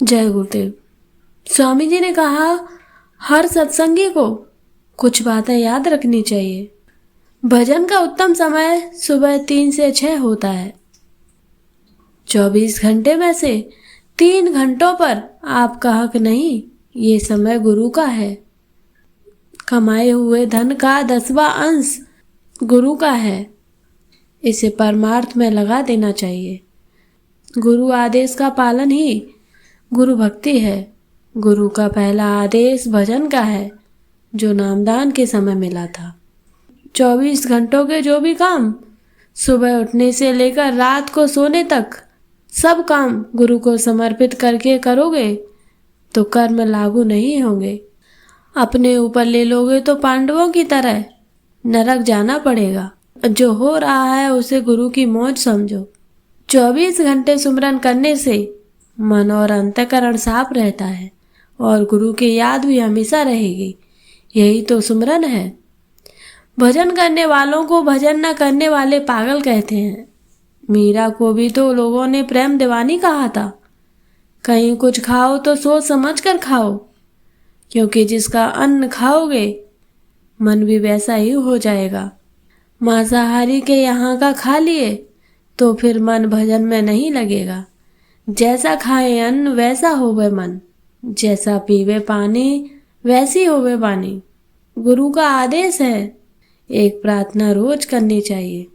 जय गुरुदेव। स्वामी जी ने कहा, हर सत्संगी को कुछ बातें याद रखनी चाहिए। भजन का उत्तम समय सुबह 3 से 6 होता है। 24 घंटे में से 3 घंटों पर आपका हक नहीं, ये समय गुरु का है। कमाए हुए धन का 10वां अंश गुरु का है, इसे परमार्थ में लगा देना चाहिए। गुरु आदेश का पालन ही गुरु भक्ति है। गुरु का पहला आदेश भजन का है, जो नामदान के समय मिला था। 24 घंटों के जो भी काम सुबह उठने से लेकर रात को सोने तक सब काम गुरु को समर्पित करके करोगे तो कर्म लागू नहीं होंगे। अपने ऊपर ले लोगे तो पांडवों की तरह नरक जाना पड़ेगा। जो हो रहा है उसे गुरु की मौज समझो। 24 घंटे सुमरन करने से मन और अंतःकरण साफ रहता है और गुरु की याद भी हमेशा रहेगी। यही तो सुमरन है। भजन करने वालों को भजन न करने वाले पागल कहते हैं। मीरा को भी तो लोगों ने प्रेम दीवानी कहा था। कहीं कुछ खाओ तो सोच समझ कर खाओ, क्योंकि जिसका अन्न खाओगे मन भी वैसा ही हो जाएगा। मांसाहारी के यहाँ का खा लिए तो फिर मन भजन में नहीं लगेगा। जैसा खाए अन्न वैसा होवे मन, जैसा पीवे पानी वैसी होवे वाणी। गुरु का आदेश है, एक प्रार्थना रोज करनी चाहिए।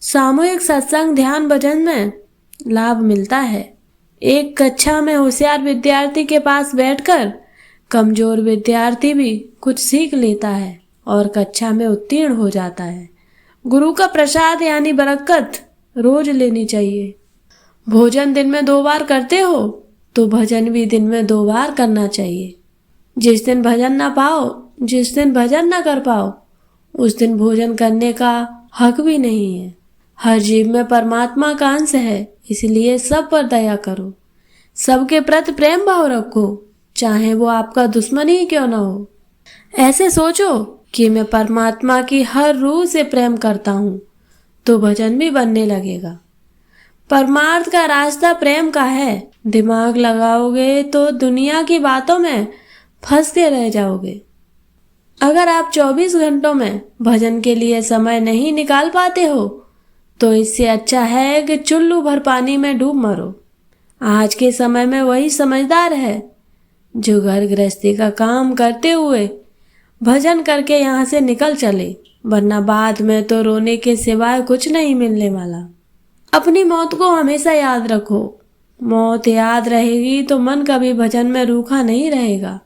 सामूहिक सत्संग ध्यान भजन में लाभ मिलता है। एक कक्षा में होशियार विद्यार्थी के पास बैठकर कमजोर विद्यार्थी भी कुछ सीख लेता है और कक्षा में उत्तीर्ण हो जाता है। गुरु का प्रसाद यानी बरकत रोज लेनी चाहिए। भोजन दिन में 2 बार करते हो तो भजन भी दिन में 2 बार करना चाहिए। जिस दिन भजन ना कर पाओ उस दिन भोजन करने का हक भी नहीं है। हर जीव में परमात्मा का अंश है, इसलिए सब पर दया करो। सबके प्रति प्रेम भाव रखो, चाहे वो आपका दुश्मन ही क्यों ना हो। ऐसे सोचो कि मैं परमात्मा की हर रूह से प्रेम करता हूँ, तो भजन भी बनने लगेगा। परमार्थ का रास्ता प्रेम का है। दिमाग लगाओगे तो दुनिया की बातों में फंस के रह जाओगे। अगर आप 24 घंटों में भजन के लिए समय नहीं निकाल पाते हो तो इससे अच्छा है कि चुल्लू भर पानी में डूब मरो। आज के समय में वही समझदार है जो घर गृहस्थी का काम करते हुए भजन करके यहाँ से निकल चले, वरना बाद में तो रोने के सिवाय कुछ नहीं मिलने वाला। अपनी मौत को हमेशा याद रखो। मौत याद रहेगी तो मन कभी भजन में रूखा नहीं रहेगा।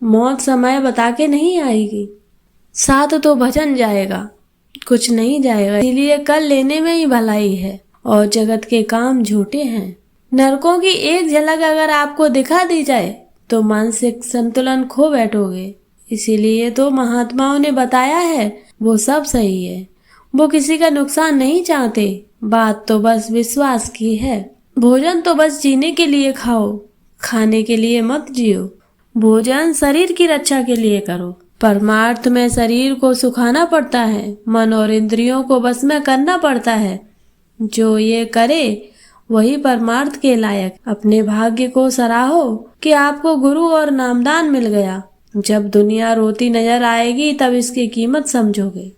मौत समय बता के नहीं आएगी, साथ तो भजन जाएगा, कुछ नहीं जाएगा। इसीलिए कर लेने में ही भलाई है और जगत के काम झूठे हैं। नरकों की एक झलक अगर आपको दिखा दी जाए तो मानसिक संतुलन खो बैठोगे। इसीलिए तो महात्माओं ने बताया है, वो सब सही है। वो किसी का नुकसान नहीं चाहते। बात तो बस विश्वास की है। भोजन तो बस जीने के लिए खाओ, खाने के लिए मत जियो। भोजन शरीर की रक्षा के लिए करो। परमार्थ में शरीर को सुखाना पड़ता है, मन और इंद्रियों को बस में करना पड़ता है। जो ये करे वही परमार्थ के लायक। अपने भाग्य को सराहो कि आपको गुरु और नामदान मिल गया। जब दुनिया रोती नजर आएगी तब इसकी कीमत समझोगे।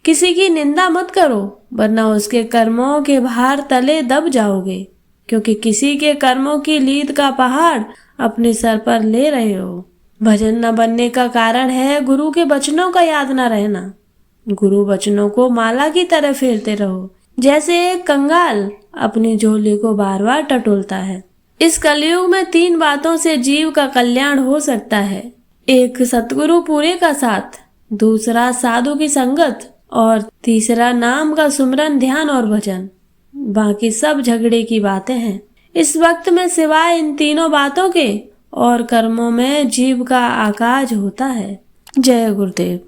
किसी की निंदा मत करो, वरना उसके कर्मों के भार तले दब जाओगे, क्योंकि किसी के कर्मों की लीद का पहाड़ अपने सर पर ले रहे हो। भजन न बनने का कारण है गुरु के वचनों का याद न रहना। गुरु वचनों को माला की तरह फेरते रहो, जैसे एक कंगाल अपनी झोली को बार बार टटोलता है। इस कलयुग में 3 बातों से जीव का कल्याण हो सकता है। एक सतगुरु पूरे का साथ, दूसरा साधु की संगत और तीसरा नाम का सुमरन ध्यान और भजन। बाकी सब झगड़े की बातें हैं। इस वक्त में सिवाय इन 3 बातों के और कर्मों में जीव का आकाज होता है। जय गुरुदेव।